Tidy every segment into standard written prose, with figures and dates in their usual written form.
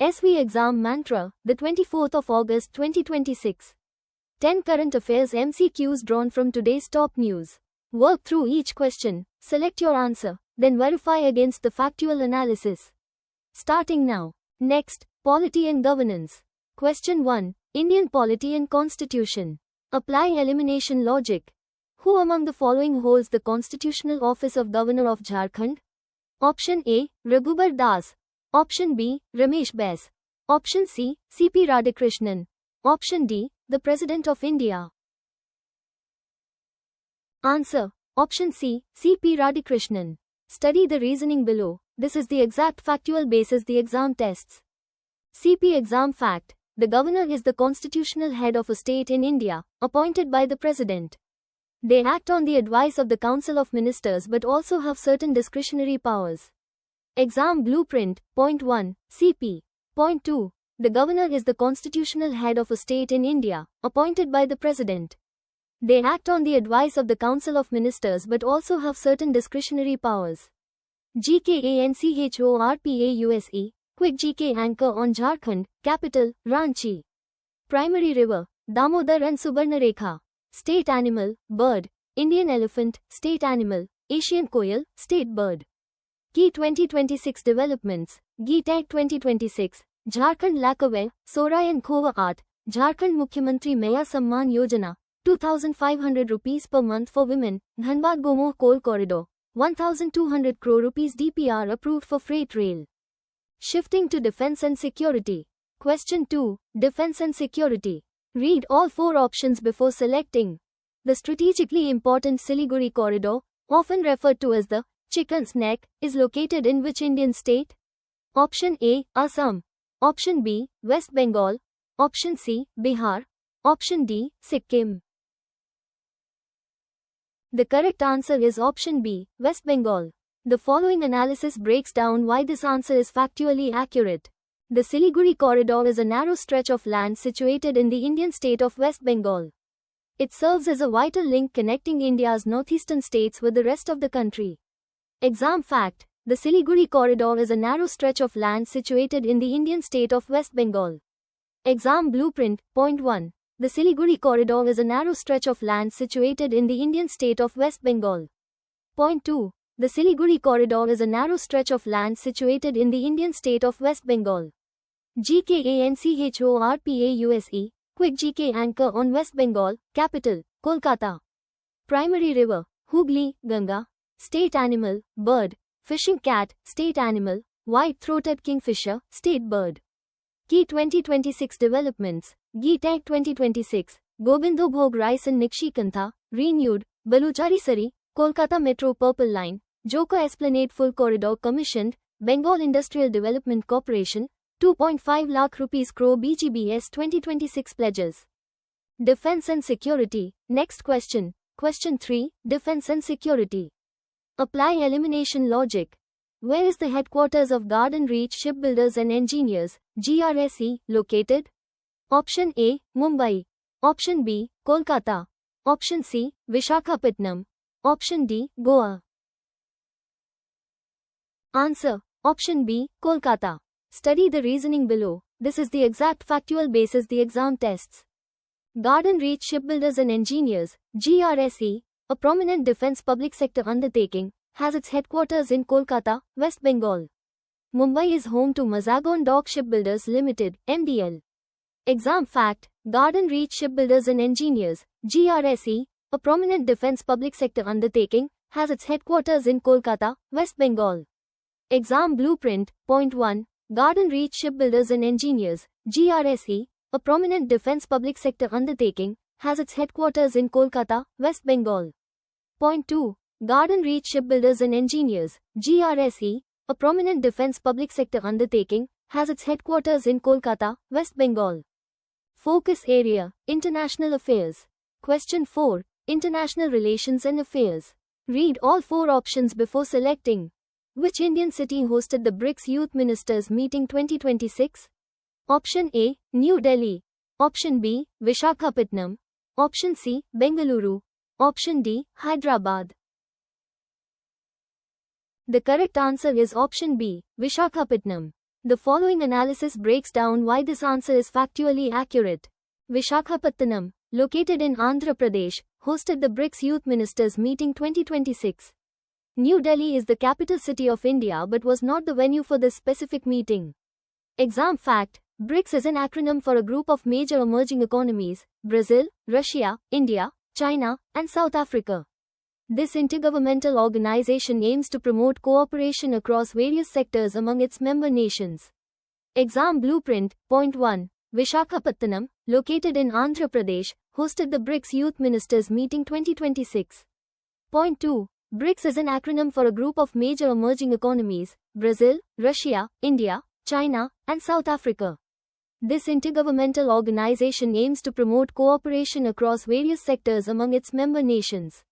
SV Exam Mantra, the 24th of August 2026. 10 current affairs MCQs drawn from today's top news. Work through each question, select your answer, then verify against the factual analysis. Starting now. Next, Polity and Governance. Question 1. Indian Polity and Constitution. Apply elimination logic. Who among the following holds the constitutional office of Governor of Jharkhand? Option A. Raghubar Das. Option B. Ramesh Bais. Option C. C.P. Radhakrishnan. Option D. The President of India. Answer. Option C. C.P. Radhakrishnan. Study the reasoning below. This is the exact factual basis the exam tests. CP Exam Fact. The governor is the constitutional head of a state in India, appointed by the president. They act on the advice of the Council of Ministers but also have certain discretionary powers. Exam Blueprint. Point 1. CP. Point 2. The governor is the constitutional head of a state in India, appointed by the president. They act on the advice of the Council of Ministers but also have certain discretionary powers. GKANCHORPAUSE. Quick GK Anchor on Jharkhand, capital, Ranchi. Primary river, Damodar and Subarnarekha. State animal, bird, Indian elephant, state animal, Asian koel, state bird. Key 2026 developments, GTech 2026, Jharkhand Lakaway, Sorai and Khova Art, Jharkhand Mukhyamantri Maya Samman Yojana, 2,500 rupees per month for women, Dhanbad Gomoh Coal Corridor, 1,200 crore rupees DPR approved for freight rail. Shifting to Defense and Security. Question 2. Defense and Security. Read all 4 options before selecting. The strategically important Siliguri Corridor, often referred to as the Chicken's Neck, is located in which Indian state? Option A. Assam. Option B. West Bengal. Option C. Bihar. Option D. Sikkim. The correct answer is option B. West Bengal. The following analysis breaks down why this answer is factually accurate. The Siliguri Corridor is a narrow stretch of land situated in the Indian state of West Bengal. It serves as a vital link connecting India's northeastern states with the rest of the country. Exam fact. The Siliguri Corridor is a narrow stretch of land situated in the Indian state of West Bengal. Exam blueprint. Point 1. The Siliguri Corridor is a narrow stretch of land situated in the Indian state of West Bengal. Point 2. The Siliguri Corridor is a narrow stretch of land situated in the Indian state of West Bengal. GKANCHORPAUSE. Quick GK Anchor on West Bengal, capital, Kolkata. Primary river, Hooghly, Ganga. State animal, bird, fishing cat, state animal, white-throated kingfisher, state bird. Key 2026 developments, GTech 2026, Gobindo Bhog Rice and Nikshikantha, renewed, Baluchari Sari, Kolkata Metro Purple Line, Joko Esplanade Full Corridor commissioned, Bengal Industrial Development Corporation, 2.5 lakh rupees crore BGBS 2026 pledges. Defense and Security. Next question. Question 3. Defense and Security. Apply elimination logic. Where is the headquarters of Garden Reach Shipbuilders and Engineers, GRSE, located? Option A. Mumbai. Option B. Kolkata. Option C. Vishakhapatnam. Option D. Goa. Answer. Option B. Kolkata. Study the reasoning below. This is the exact factual basis the exam tests. Garden Reach Shipbuilders and Engineers, GRSE, a prominent defense public sector undertaking, has its headquarters in Kolkata, West Bengal. Mumbai is home to Mazagon Dock Shipbuilders Limited, MDL. Exam fact. Garden Reach Shipbuilders and Engineers, GRSE, a prominent defense public sector undertaking, has its headquarters in Kolkata, West Bengal. Exam blueprint. Point 1. Garden Reach Shipbuilders and Engineers, GRSE, a prominent defense public sector undertaking, has its headquarters in Kolkata, West Bengal. Point 2. Garden Reach Shipbuilders and Engineers, GRSE, a prominent defense public sector undertaking, has its headquarters in Kolkata, West Bengal. Focus area. International Affairs. Question 4. International Relations and Affairs. Read all 4 options before selecting. Which Indian city hosted the BRICS Youth Ministers Meeting 2026? Option A. New Delhi. Option B. Vishakhapatnam. Option C. Bengaluru. Option D. Hyderabad. The correct answer is option B. Vishakhapatnam. The following analysis breaks down why this answer is factually accurate. Visakhapatnam, located in Andhra Pradesh, hosted the BRICS Youth Ministers Meeting 2026. New Delhi is the capital city of India but was not the venue for this specific meeting. Exam fact: BRICS is an acronym for a group of major emerging economies: Brazil, Russia, India, China, and South Africa. This intergovernmental organization aims to promote cooperation across various sectors among its member nations. Exam blueprint. Point 1. Visakhapatnam, located in Andhra Pradesh, hosted the BRICS Youth Ministers Meeting 2026. Point 2. BRICS is an acronym for a group of major emerging economies: Brazil, Russia, India, China, and South Africa. This intergovernmental organization aims to promote cooperation across various sectors among its member nations.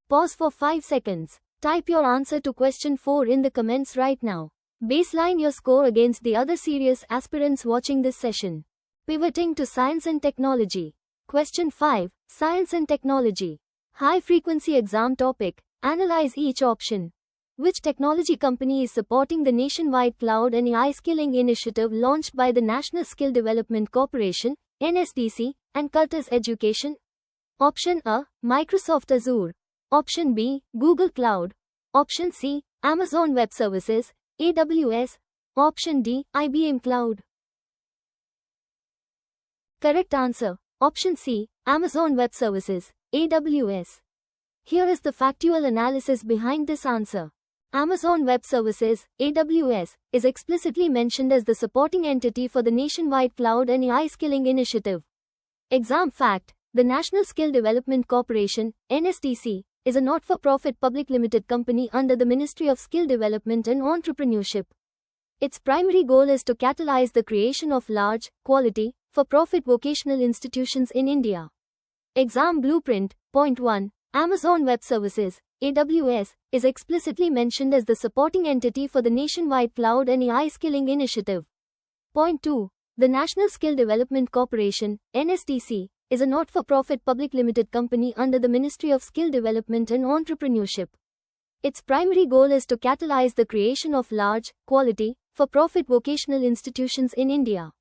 Pause for 5 seconds. Type your answer to question 4 in the comments right now. Baseline your score against the other serious aspirants watching this session. Pivoting to science and technology. Question 5. Science and technology. High frequency exam topic. Analyze each option. Which technology company is supporting the nationwide cloud and AI skilling initiative launched by the National Skill Development Corporation, NSDC, and Curtis Education? Option A. Microsoft Azure. Option B. Google Cloud. Option C. Amazon Web Services, AWS. Option D. IBM Cloud. Correct answer. Option C. Amazon Web Services, AWS. Here is the factual analysis behind this answer. Amazon Web Services, AWS, is explicitly mentioned as the supporting entity for the nationwide cloud and AI skilling initiative. Exam fact: the National Skill Development Corporation, NSDC, is a not-for-profit public limited company under the Ministry of Skill Development and Entrepreneurship. Its primary goal is to catalyze the creation of large, quality, for-profit vocational institutions in India. Exam blueprint. Point 1. Amazon Web Services, AWS, is explicitly mentioned as the supporting entity for the nationwide cloud and AI skilling initiative. Point 2. The National Skill Development Corporation, NSDC, is a not-for-profit public limited company under the Ministry of Skill Development and Entrepreneurship. Its primary goal is to catalyze the creation of large, quality, for-profit vocational institutions in India.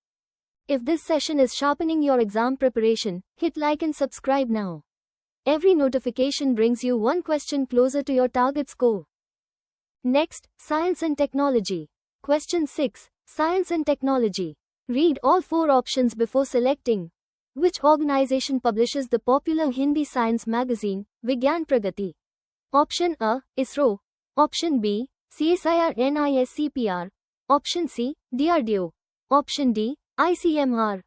If this session is sharpening your exam preparation, hit like and subscribe now. Every notification brings you one question closer to your target score. Next, science and technology. Question 6. Science and technology. Read all 4 options before selecting. Which organization publishes the popular Hindi science magazine, Vigyan Pragati? Option A. ISRO. Option B. CSIR NISCPR. Option C. DRDO. Option D. ICMR.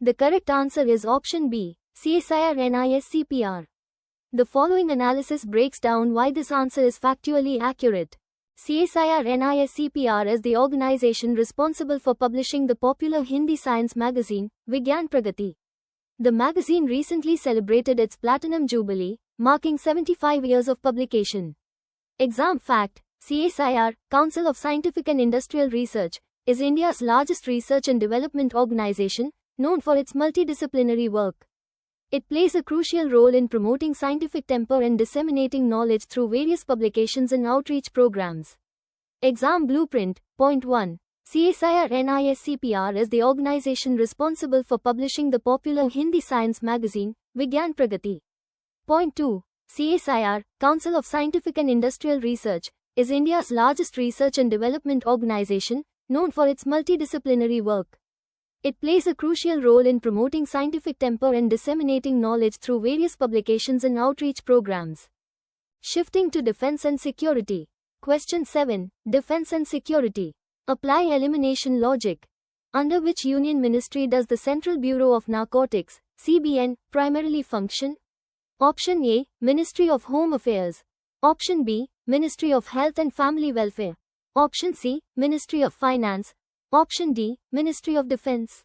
The correct answer is option B, CSIR NISCPR. The following analysis breaks down why this answer is factually accurate. CSIR NISCPR is the organization responsible for publishing the popular Hindi science magazine, Vigyan Pragati. The magazine recently celebrated its Platinum Jubilee, marking 75 years of publication. Exam fact: CSIR, Council of Scientific and Industrial Research, is India's largest research and development organization, known for its multidisciplinary work. It plays a crucial role in promoting scientific temper and disseminating knowledge through various publications and outreach programs. Exam blueprint. Point 1. CSIR NISCPR is the organization responsible for publishing the popular Hindi science magazine, Vigyan Pragati. Point 2. CSIR, Council of Scientific and Industrial Research, is India's largest research and development organization, known for its multidisciplinary work. It plays a crucial role in promoting scientific temper and disseminating knowledge through various publications and outreach programs. Shifting to defense and security. Question 7. Defense and security. Apply elimination logic. Under which union ministry does the Central Bureau of Narcotics, CBN, primarily function? Option A, Ministry of Home Affairs. Option B, Ministry of Health and Family Welfare. Option C, Ministry of Finance. Option D, Ministry of Defense.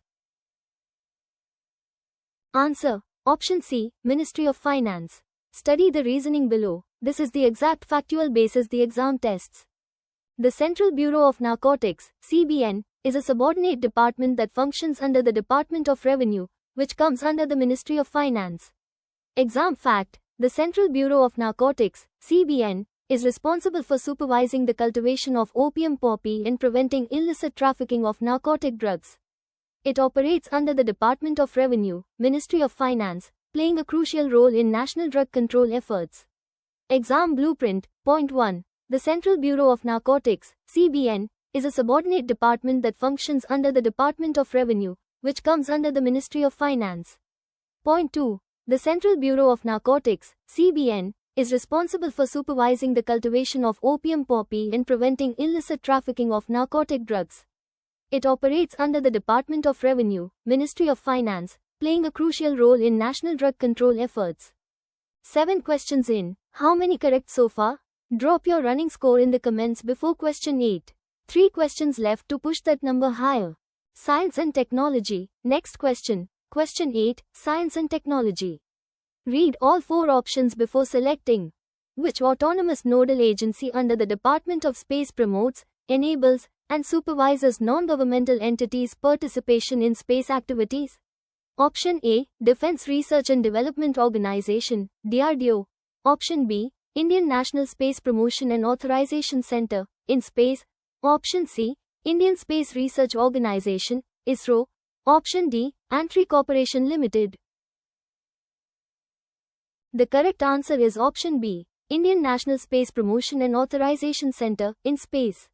Answer: Option C, Ministry of Finance. Study the reasoning below. This is the exact factual basis the exam tests. The Central Bureau of Narcotics, CBN, is a subordinate department that functions under the Department of Revenue, which comes under the Ministry of Finance. Exam fact: the Central Bureau of Narcotics, CBN, is responsible for supervising the cultivation of opium poppy and preventing illicit trafficking of narcotic drugs. It operates under the Department of Revenue, Ministry of Finance, playing a crucial role in national drug control efforts. Exam Blueprint. Point 1. The Central Bureau of Narcotics, CBN, is a subordinate department that functions under the Department of Revenue, which comes under the Ministry of Finance. Point 2. The Central Bureau of Narcotics, CBN, is responsible for supervising the cultivation of opium poppy and preventing illicit trafficking of narcotic drugs. It operates under the Department of Revenue, Ministry of Finance, playing a crucial role in national drug control efforts. 7 questions in. How many correct so far? Drop your running score in the comments before question 8. 3 questions left to push that number higher. Science and Technology. Next question. Question 8. Science and Technology. Read all 4 options before selecting. Which autonomous nodal agency under the Department of Space promotes, enables, and supervises non-governmental entities' participation in space activities? Option A. Defense Research and Development Organization, DRDO. Option B. Indian National Space Promotion and Authorization Center, IN-SPACe. Option C. Indian Space Research Organization, ISRO. Option D. Antri Corporation Limited. The correct answer is option B, Indian National Space Promotion and Authorization Center, IN-SPACe.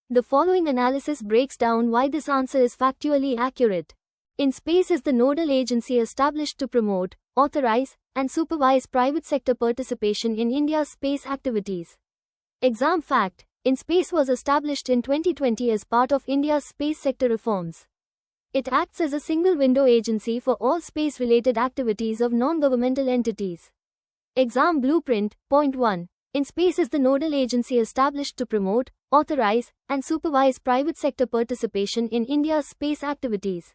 The following analysis breaks down why this answer is factually accurate. IN-SPACe is the nodal agency established to promote, authorize, and supervise private sector participation in India's space activities. Exam fact: IN-SPACe was established in 2020 as part of India's space sector reforms. It acts as a single-window agency for all space-related activities of non-governmental entities. Exam Blueprint. Point 1. IN-SPACe is the nodal agency established to promote, authorize, and supervise private sector participation in India's space activities.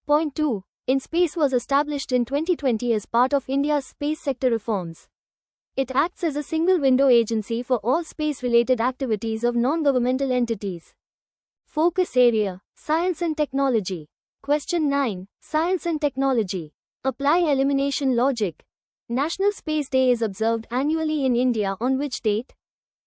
Point 2. IN-SPACe was established in 2020 as part of India's space sector reforms. It acts as a single-window agency for all space-related activities of non-governmental entities. Focus area: Science and Technology. Question 9. Science and Technology. Apply elimination logic. National Space Day is observed annually in India on which date?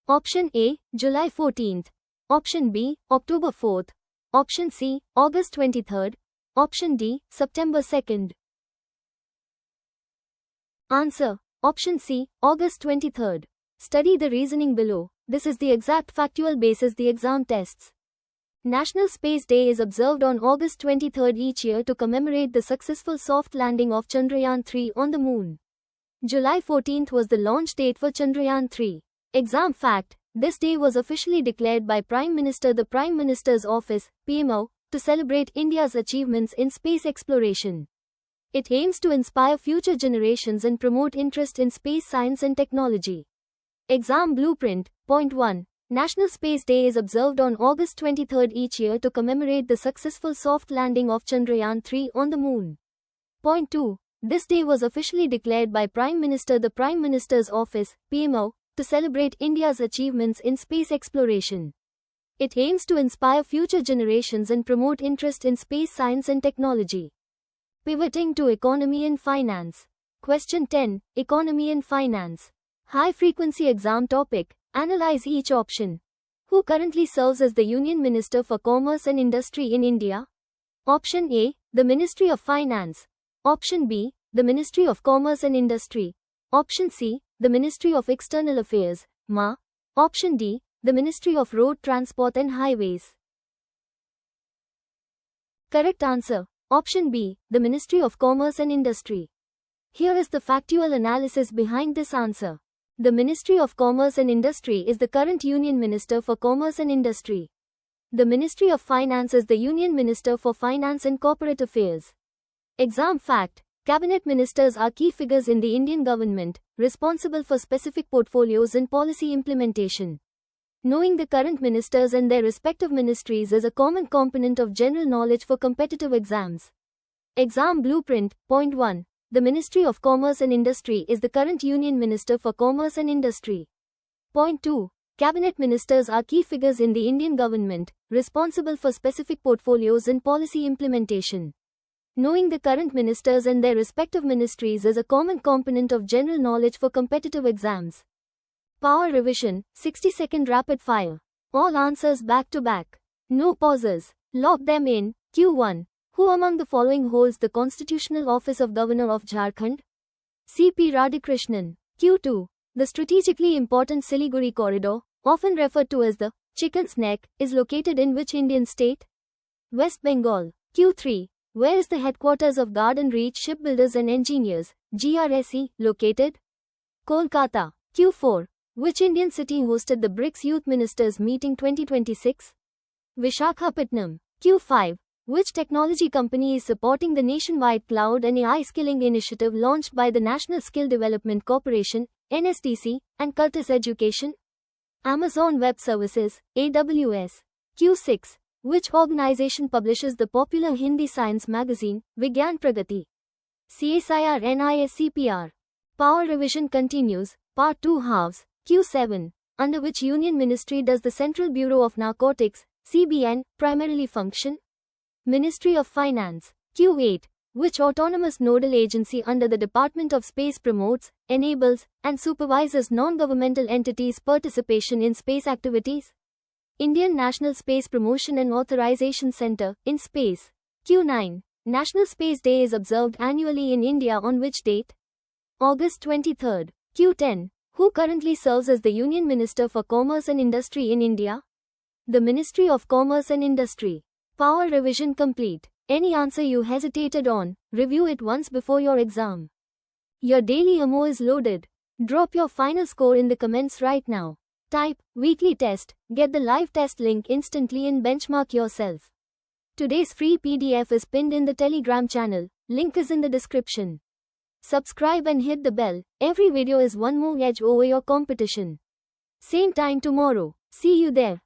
Option A. July 14th. Option B. October 4th. Option C. August 23rd. Option D. September 2nd. Answer: Option C. August 23rd. Study the reasoning below. This is the exact factual basis the exam tests. National Space Day is observed on August 23 each year to commemorate the successful soft landing of Chandrayaan-3 on the Moon. July 14 was the launch date for Chandrayaan-3. Exam fact: this day was officially declared by Prime Minister the Prime Minister's Office, PMO, to celebrate India's achievements in space exploration. It aims to inspire future generations and promote interest in space science and technology. Exam Blueprint. Point 1. National Space Day is observed on August 23 each year to commemorate the successful soft landing of Chandrayaan-3 on the Moon. Point 2. This day was officially declared by Prime Minister the Prime Minister's Office, PMO, to celebrate India's achievements in space exploration. It aims to inspire future generations and promote interest in space science and technology. Pivoting to Economy and Finance. Question 10. Economy and Finance. High-frequency exam topic. Analyze each option. Who currently serves as the Union Minister for Commerce and Industry in India? Option A. The Ministry of Finance. Option B. The Ministry of Commerce and Industry. Option C. The Ministry of External Affairs, MA. Option D. The Ministry of Road Transport and Highways. Correct answer: Option B. The Ministry of Commerce and Industry. Here is the factual analysis behind this answer. The Ministry of Commerce and Industry is the current Union Minister for Commerce and Industry. The Ministry of Finance is the Union Minister for Finance and Corporate Affairs. Exam fact: Cabinet ministers are key figures in the Indian government, responsible for specific portfolios and policy implementation. Knowing the current ministers and their respective ministries is a common component of general knowledge for competitive exams. Exam Blueprint. Point 1. The Ministry of Commerce and Industry is the current Union Minister for Commerce and Industry. Point 2. Cabinet ministers are key figures in the Indian government, responsible for specific portfolios and policy implementation. Knowing the current ministers and their respective ministries is a common component of general knowledge for competitive exams. Power revision, 60-second rapid fire. All answers back to back. No pauses. Lock them in. Q1. Who among the following holds the constitutional office of Governor of Jharkhand? C.P. Radhakrishnan. Q2. The strategically important Siliguri corridor, often referred to as the Chicken's Neck, is located in which Indian state? West Bengal. Q3. Where is the headquarters of Garden Reach Shipbuilders and Engineers, GRSE, located? Kolkata. Q4. Which Indian city hosted the BRICS Youth Ministers Meeting 2026? Vishakhapatnam. Q5. Which technology company is supporting the nationwide cloud and AI skilling initiative launched by the National Skill Development Corporation, NSDC, and Curtis Education? Amazon Web Services, AWS. Q6. Which organization publishes the popular Hindi science magazine, Vigyan Pragati? CSIR NISCPR. Power revision continues, Part 2 halves. Q7. Under which union ministry does the Central Bureau of Narcotics, CBN, primarily function? Ministry of Finance. Q8. Which autonomous nodal agency under the Department of Space promotes, enables, and supervises non-governmental entities' participation in space activities? Indian National Space Promotion and Authorization Center, in Space. Q9. National Space Day is observed annually in India on which date? August 23. Q10. Who currently serves as the Union Minister for Commerce and Industry in India? The Ministry of Commerce and Industry. Power revision complete. Any answer you hesitated on, review it once before your exam. Your daily MO is loaded. Drop your final score in the comments right now. Type, weekly test, get the live test link instantly and benchmark yourself. Today's free PDF is pinned in the Telegram channel, link is in the description. Subscribe and hit the bell, every video is one more edge over your competition. Same time tomorrow, see you there.